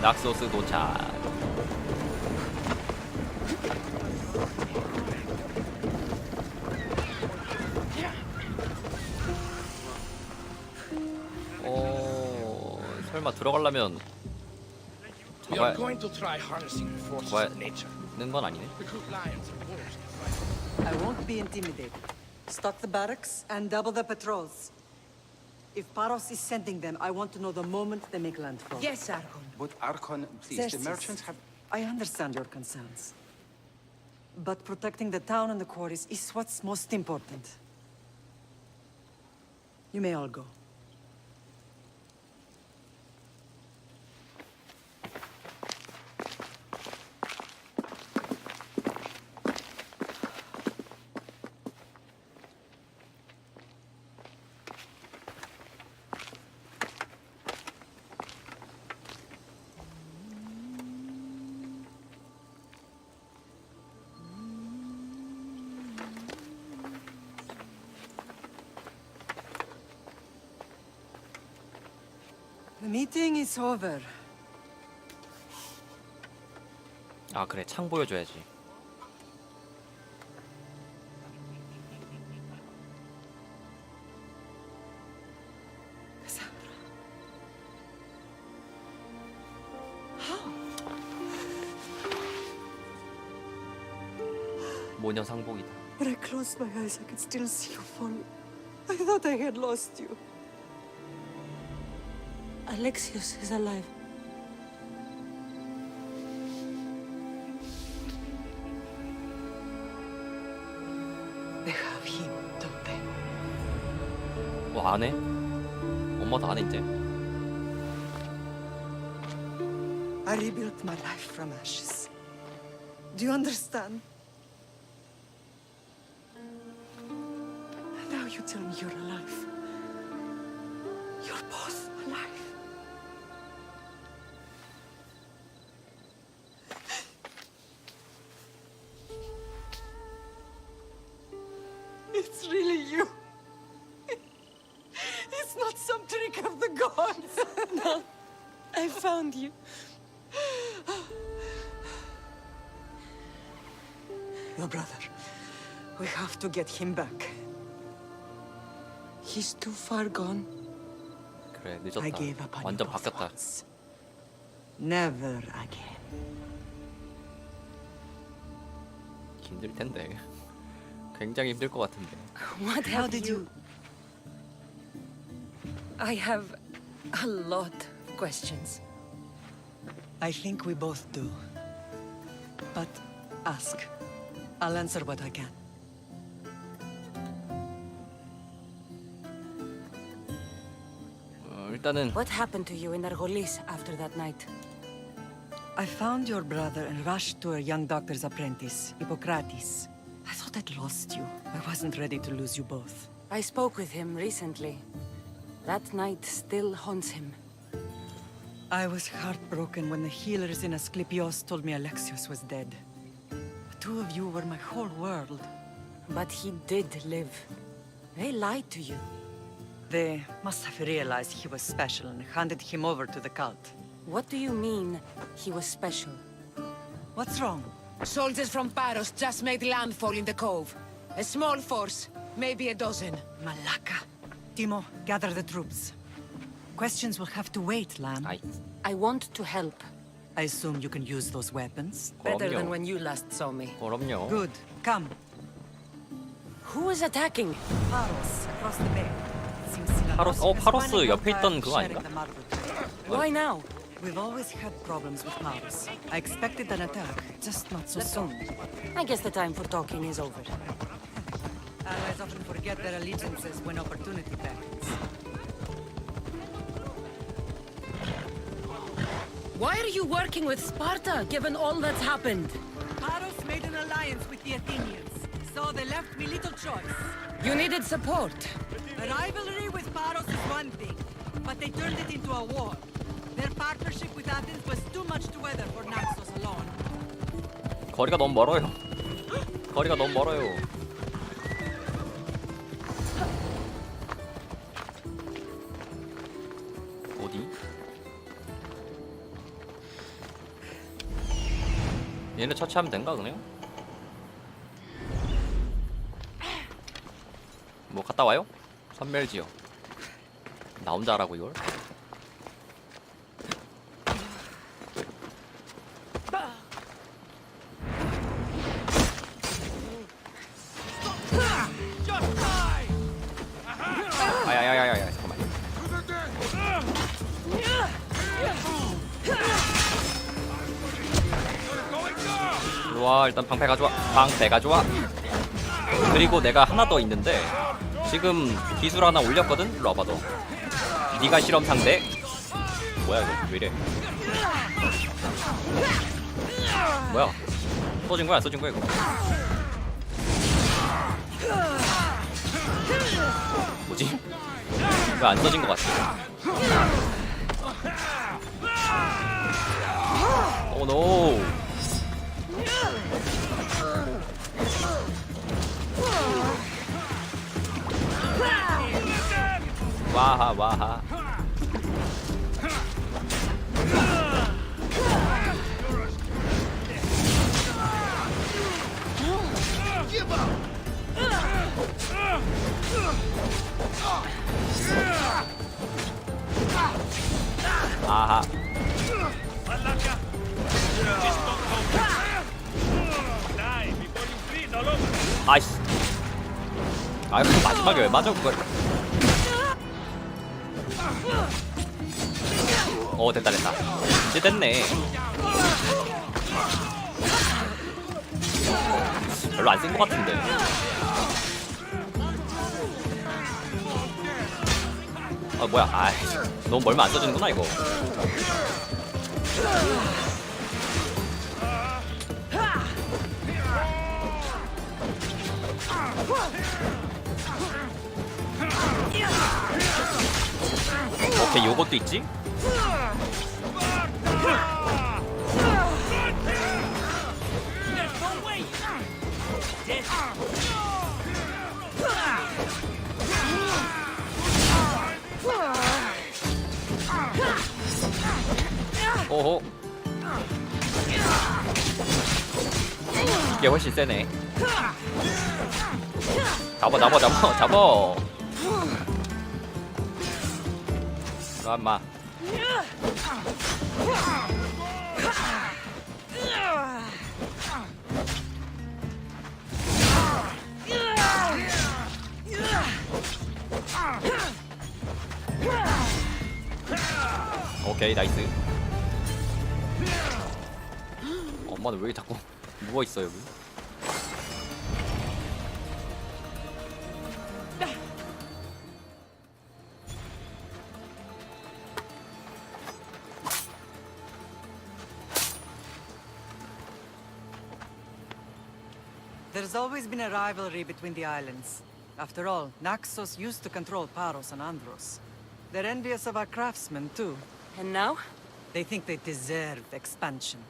낙소스 도착. 설마 들어가려면 잡아야 는 건 아니네. I won't be intimidated. Stock the barracks and double the patrols. If Paros is sending them, I want to know the moment they make landfall. Yes, Archon. But Archon, please, Yes, the yes. merchants have... I understand your concerns. But protecting the town and the quarries is what's most important. You may all go. The meeting is over. 아 그래 창 보여줘야지. Cassandra. 모녀 상복이다. When I closed my eyes, I could still see you falling. I thought I had lost you. Alexios is alive. They have him, don't they? 안 해? 엄마도 안 해 이제. I rebuilt my life from ashes. Do you understand? Now you tell me you're alive. You're both alive. It's really you. It's not some trick of the gods. No, I found you. Your brother. We have to get him back. He's too far gone. 그래 I 늦었다. gave up on 완전 you both 바뀌었다. once. Never again. 힘들 텐데. 굉장히 힘들 것 같은데. What How have did you... I have a lot of questions. I think we both do. But ask. I'll answer what I can. 일단은 What happened to you in Argolis after that night? I found your brother and rushed to a young doctor's apprentice, Hippocrates. I thought I'd lost you. I wasn't ready to lose you both. I spoke with him recently. That night still haunts him. I was heartbroken when the healers in Asclepios told me Alexios was dead. The two of you were my whole world. But he did live. They lied to you. They must have realized he was special and handed him over to the cult. What do you mean, he was special? What's wrong? Soldiers from Paros just made landfall in the cove. A small force, maybe a dozen. Malaka. Timo, gather the troops. Questions will have to wait, Lamb. 아이 I want to help. I assume you can use those weapons. Better than 그럼요. when you last saw me. 그럼요. Good. Come. Who is attacking? Paros, across the bay. Seems 파로스 Silanos is 파로스 running 옆에 on 있던 fire, 그거 sharing 아닌가? the marble trade. Why now? We've always had problems with Paros. I expected an attack, just not so soon. I guess the time for talking is over. Allies often forget their allegiances when opportunity beckons. Why are you working with Sparta, given all that's happened? Paros made an alliance with the Athenians, so they left me little choice. You needed support. A rivalry with Paros is one thing, but they turned it into a war. Their partnership with Athens was too much to weather for Naxos alone. 거리가 너무 멀어요. 거리가 너무 멀어요. 어디? 얘네 처치하면 된가 그냥? 뭐 갔다 와요? 선멸지요. 나 혼자 하라고 이걸? 아야야야야야 잠깐만. 좋아 일단 방패 가져와. 방패 가져와. 그리고 내가 하나 더 있는데 지금 기술 하나 올렸거든? 일로 와봐 너. 네가 실험 상대. 뭐야 이거 왜 이래. 뭐야 써진 거야 안 써진 거야 이거. 뭐지? 왜 안 써진 것 같아. 오 노. 와하 와하. 아하. 아이씨. 아 이거 마지막에 왜 맞아 그걸. 됐다 됐다. 이제 됐네. 별로 안 쓴 것 같은데. 뭐야. 아이 너무 멀면 안 써지는구나 이거. 오케이 요것도 있지? 오호. 이게 훨씬 세네. 잡아 잡아 잡아 잡아. 잠깐만. 오케이 나이스. 엄마는 왜 자꾸 누워있어 여기. There's always been a rivalry between the islands. After all, Naxos used to control Paros and Andros. They're envious of our craftsmen, too. And now? They think they deserve expansion.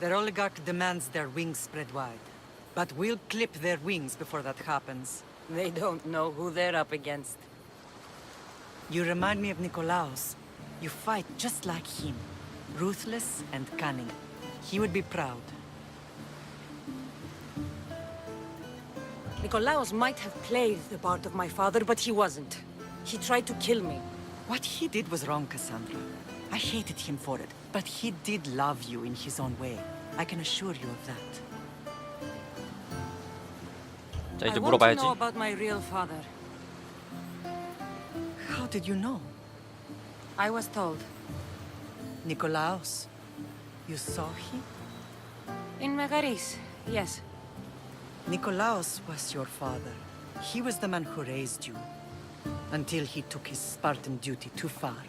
Their oligarch demands their wings spread wide. But we'll clip their wings before that happens. They don't know who they're up against. You remind me of Nikolaos. You fight just like him. Ruthless and cunning. He would be proud. Nikolaos might have played the part of my father, but he wasn't. He tried to kill me. What he did was wrong, Cassandra. I hated him for it, but he did love you in his own way. I can assure you of that. 자 이제 I want to 물어봐야지. know about my real father. How did you know? I was told. Nikolaos. You saw him? In Megaris, yes. Nikolaos was your father. He was the man who raised you. Until he took his Spartan duty too far.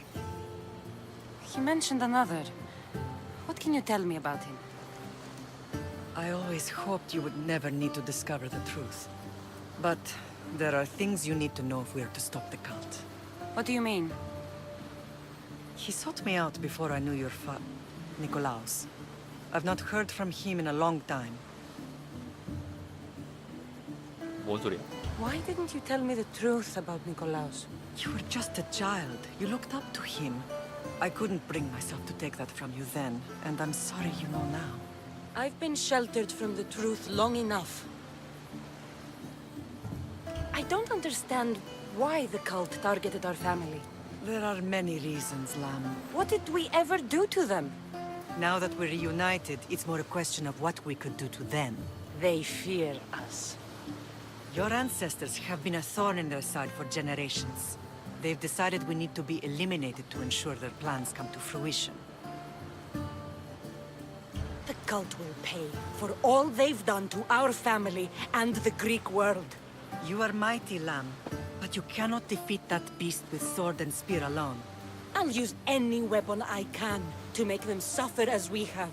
He mentioned another. What can you tell me about him? I always hoped you would never need to discover the truth. But there are things you need to know if we are to stop the cult. What do you mean? He sought me out before I knew your Nikolaos. I've not heard from him in a long time. 뭔 소리야? Why didn't you tell me the truth about Nikolaos? You were just a child. You looked up to him. I couldn't bring myself to take that from you then, and I'm sorry you know now. I've been sheltered from the truth long enough. I don't understand why the cult targeted our family. There are many reasons, Lamb. What did we ever do to them? Now that we're reunited, it's more a question of what we could do to them. They fear us. Your ancestors have been a thorn in their side for generations. They've decided we need to be eliminated to ensure their plans come to fruition. The cult will pay for all they've done to our family and the Greek world. You are mighty, Lamb, but you cannot defeat that beast with sword and spear alone. I'll use any weapon I can to make them suffer as we have.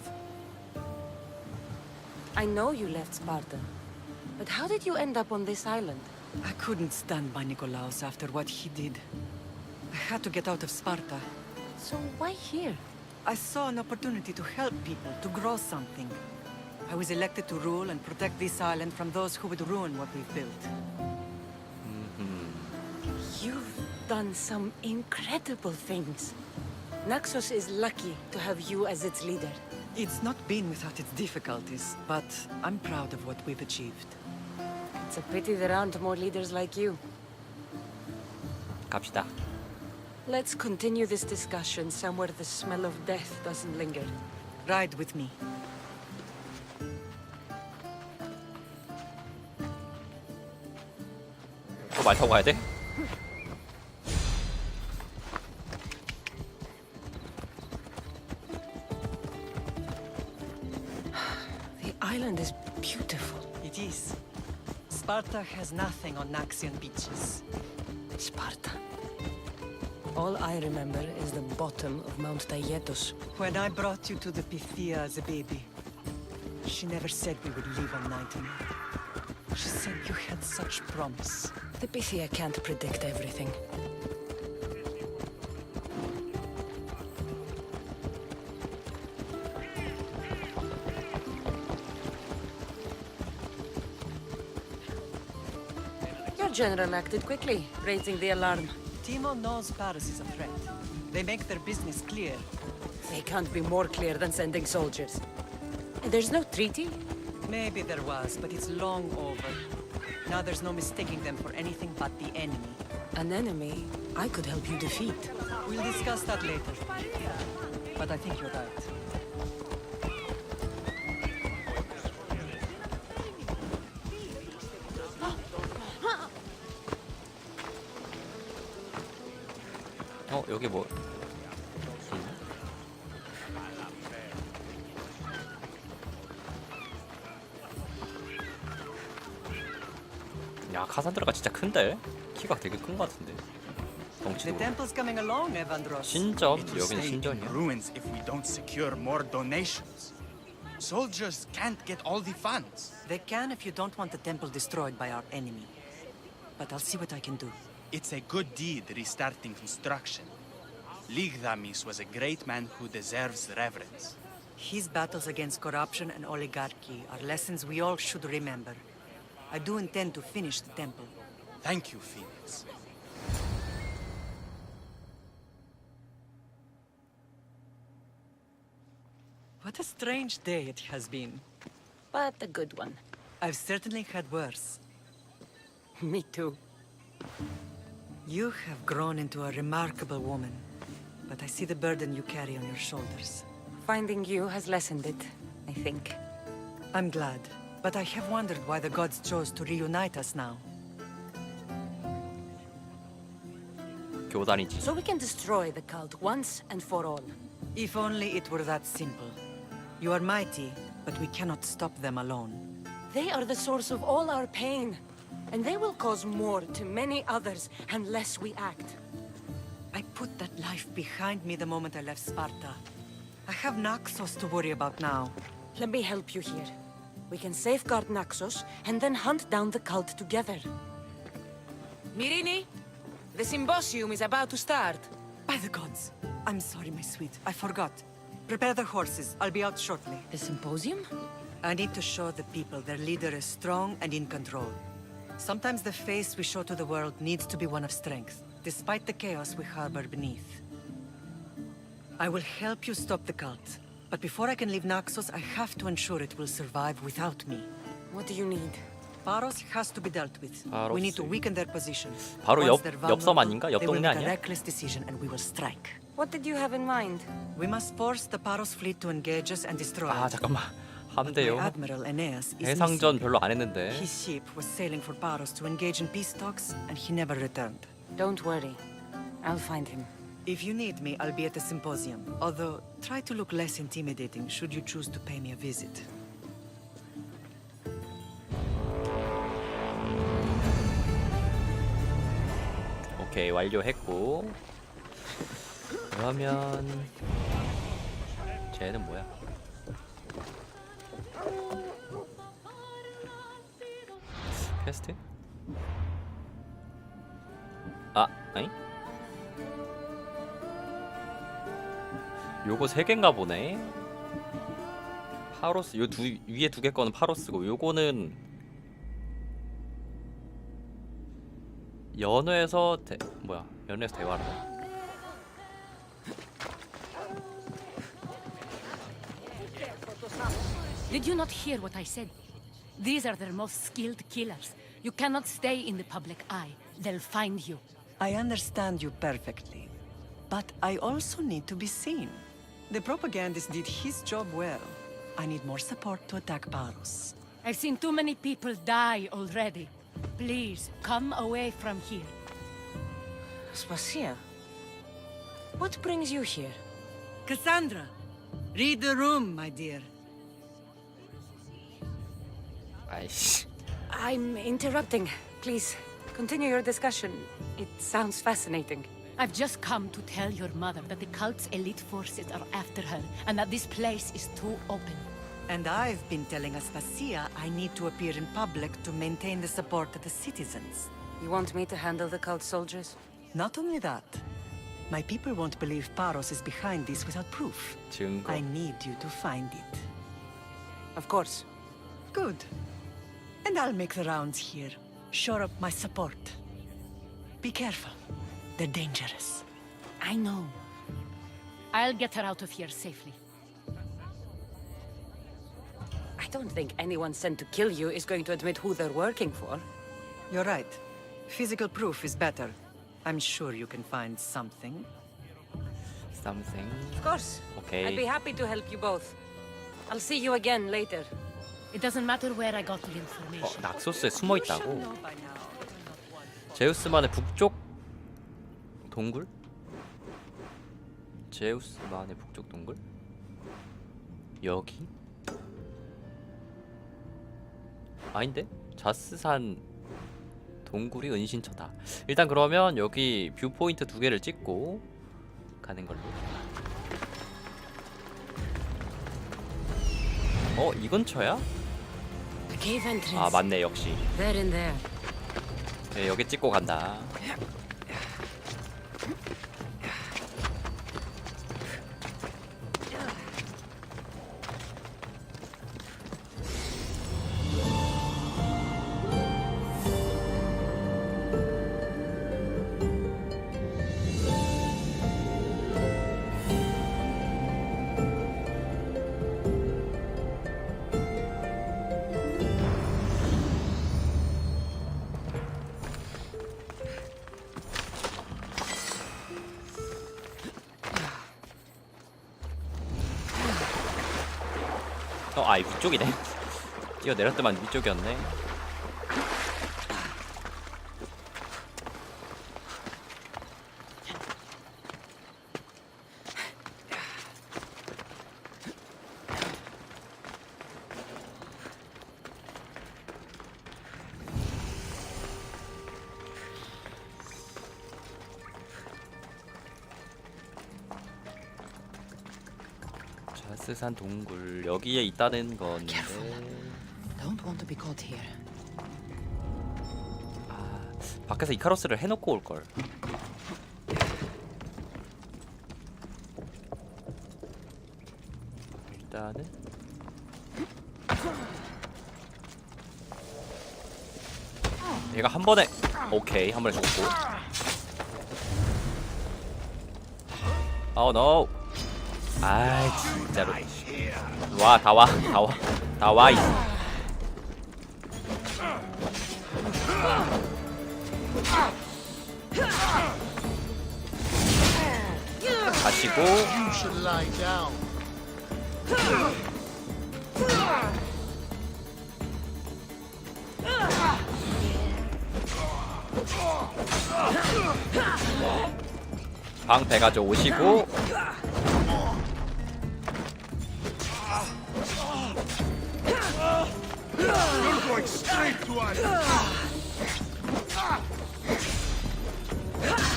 I know you left Sparta, but how did you end up on this island? I couldn't stand by Nikolaos after what he did. I had to get out of Sparta. So why here? I saw an opportunity to help people, to grow something. I was elected to rule and protect this island from those who would ruin what we've built. You've done some incredible things. Naxos is lucky to have you as its leader. It's not been without its difficulties, but I'm proud of what we've achieved. It's a pity there aren't more leaders like you. 갑시다. Let's continue this discussion somewhere the smell of death doesn't linger. Ride with me. 또 말 타고 가야 돼? The island is beautiful. It is. Sparta has nothing on Naxian beaches. Sparta. All I remember is the bottom of Mount Taygetos. When I brought you to the Pythia as a baby, she never said we would live on night in it. She said you had such promise. The Pythia can't predict everything. Your general acted quickly, raising the alarm. Timo knows Paris is a threat. They make their business clear. They can't be more clear than sending soldiers. And there's no treaty? Maybe there was, but it's long over. Now there's no mistaking them for anything but the enemy. An enemy I could help you defeat. We'll discuss that later. But I think you're right. 여기 뭐? 야, 카산드라가 진짜 큰데? 키가 되게 큰 것 같은데. The 덩치도. temple's coming along, Evandros. 신전? It will 여기는 stay in 신전이야. ruins if we don't secure more donations. Soldiers can't get all the funds. They can if you don't want the temple destroyed by our enemy. But I'll see what I can do. It's a good deed restarting construction. Ligdamis was a great man who deserves reverence. His battles against corruption and oligarchy are lessons we all should remember. I do intend to finish the temple. Thank you, Phoenix. What a strange day it has been. But a good one. I've certainly had worse. Me too. You have grown into a remarkable woman, but I see the burden you carry on your shoulders. Finding you has lessened it, I think. I'm glad, but I have wondered why the gods chose to reunite us now. 교단이지. So we can destroy the cult once and for all. If only it were that simple. You are mighty, but we cannot stop them alone. They are the source of all our pain, and they will cause more to many others unless we act. I put that life behind me the moment I left Sparta. I have Naxos to worry about now. Let me help you here. We can safeguard Naxos and then hunt down the cult together. Mirini, the symposium is about to start. By the gods! I'm sorry, my sweet. I forgot. Prepare the horses. I'll be out shortly. The symposium? I need to show the people their leader is strong and in control. Sometimes the face we show to the world needs to be one of strength, despite the chaos we harbor beneath. I will help you stop the cult, But before I can leave Naxos, I have to ensure it will survive without me. What do you need? Paros has to be dealt with. Paros. We need to weaken their position. 바로 Once 옆 they're 옆섬 vulnerable, 아닌가? 옆 they will 동네 make a 아니야? reckless decision and we will strike. What did you have in mind? We must force the Paros fleet to engage us and destroy 아 it. 잠깐만. My 함대요. Admiral Aeneas is 해상전 missing. 별로 안 했는데. His ship was sailing for Paros to engage in peace talks, and he never returned. Don't worry. I'll find him. If you need me, I'll be at the symposium. Although, try to look less intimidating should you choose to pay me a visit. 오케이 완료했고. 그러면 쟤는 뭐야? 퀘스트? 아, 아니? 요거 3개인가 보네. 파로스 요 위에 2개 거는 파로스고 요거는 연회에서 뭐야? 연회에서 대화를. Did you not hear what I said? These are their most skilled killers. You cannot stay in the public eye. They'll find you. I understand you perfectly, but I also need to be seen. The propagandist did his job well. I need more support to attack Paros. I've seen too many people die already. Please, come away from here. Swasia, what brings you here? Cassandra, read the room, my dear. 아이씨. I'm interrupting. Please, continue your discussion. It sounds fascinating. I've just come to tell your mother that the cult's elite forces are after her, and that this place is too open. And I've been telling Aspasia I need to appear in public to maintain the support of the citizens. You want me to handle the cult soldiers? Not only that, my people won't believe Paros is behind this without proof. 증거. I need you to find it. Of course. Good. And I'll make the rounds here. Shore up my support. Be careful. They're dangerous. I know. I'll get her out of here safely. I don't think anyone sent to kill you is going to admit who they're working for. You're right. Physical proof is better. I'm sure you can find something. Something. Of course. Okay. I'd be happy to help you both. I'll see you again later. It doesn't matter where I got the information. 낙소스에 숨어 You should 있다고. know by now. 제우스만의 북쪽 동굴? 제우스만의 북쪽 동굴? 여기? 아닌데? 자스산 동굴이 은신처다. 일단 그러면 여기 뷰포인트 2개를 찍고 가는 걸로. 이 근처야? The cave entrance. 아 맞네 역시. They're in there. 네, 여기 찍고 간다. 위쪽이네. 뛰어내렸더만 위쪽이었네. 자스산 동굴 여기에 있다는 건데. Don't want to be caught here. 아, 밖에서 이카로스를 해놓고 올 걸. 일단은 얘가 한 번에 오케이 한 번에 죽었고. Oh no. 아이 진짜로. 와 다 와 다 와 다 와. 가시고 You should lie down. 방패 가져오시고 You're going straight to us.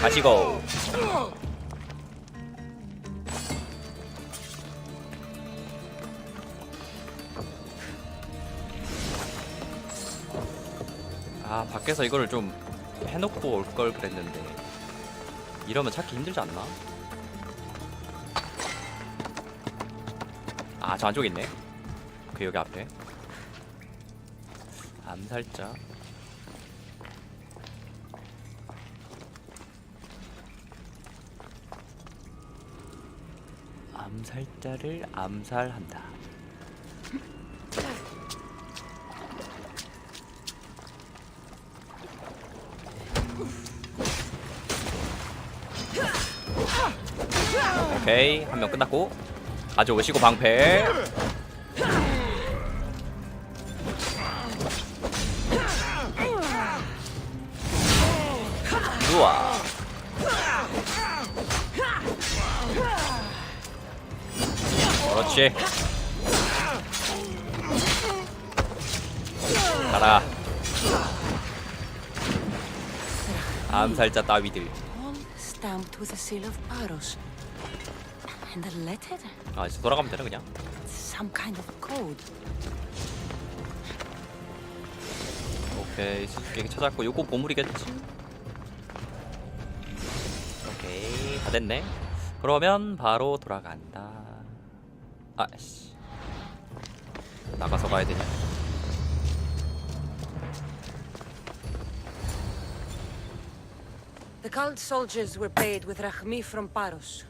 가시고. 아 밖에서 이거를 좀 해놓고 올 걸 그랬는데 이러면 찾기 힘들지 않나? 아 저 안쪽에 있네. 오케이 여기 앞에 암살자. 암살자를 암살한다. 오케이 한 명 끝났고 가져오시고 방패. 좋아. 그렇지. 가라. 암살자 따위들. All stamped with the seal of Paros. And the letter? 아 이제 돌아가면 되나 그냥? Some kind of code. 오케이 수수께끼 찾았고 요거 보물이겠지? 오케이 다 됐네. 그러면 바로 돌아간다. 아씨 나가서 가야 되냐? The cult soldiers were paid with Rahmi from Paros.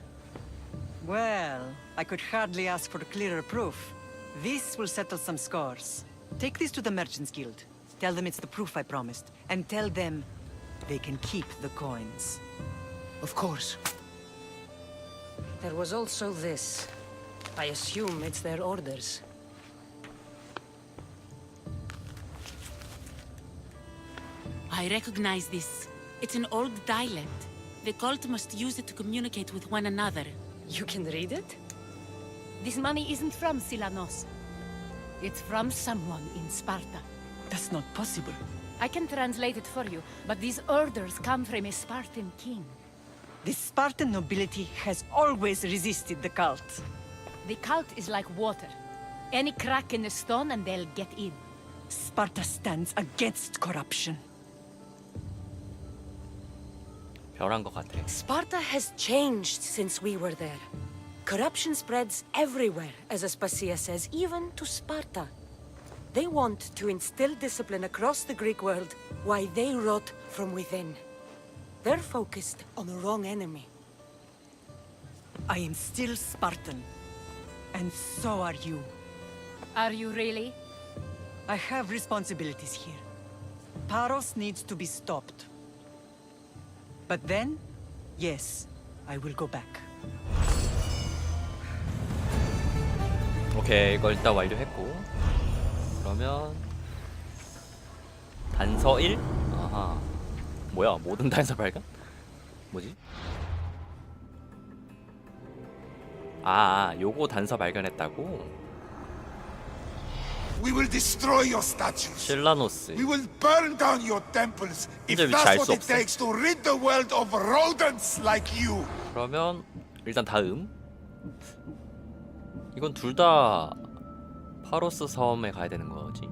Well, I could hardly ask for clearer proof. This will settle some scores. Take this to the Merchants Guild. Tell them it's the proof I promised. And tell them they can keep the coins. Of course. There was also this. I assume it's their orders. I recognize this. It's an old dialect. The cult must use it to communicate with one another. You can read it? This money isn't from Silanos. It's from someone in Sparta. That's not possible. I can translate it for you, but these orders come from a Spartan king. The Spartan nobility has always resisted the cult. The cult is like water. Any crack in the stone and they'll get in. Sparta stands against corruption. 변한 것 같아. Sparta has changed since we were there. Corruption spreads everywhere, as Aspasia says, even to Sparta. They want to instill discipline across the Greek world, while they rot from within. They're focused on the wrong enemy. I am still Spartan. And so are you. Are you really? I have responsibilities here. Paros needs to be stopped. But then, yes, I will go back. 오케이 이거 일단 완료했고 그러면 단서 1? 아하 뭐야 모든 단서 발견? 뭐지? 아 요거 단서 발견했다고? We will destroy your statues. 실라노스 We will burn down your temples if 근데 위치 that's 알 what 수 it 없어. takes to rid the world of rodents like you. 그러면 일단 다음 이건 둘 다 파로스 섬에 가야 되는 거지?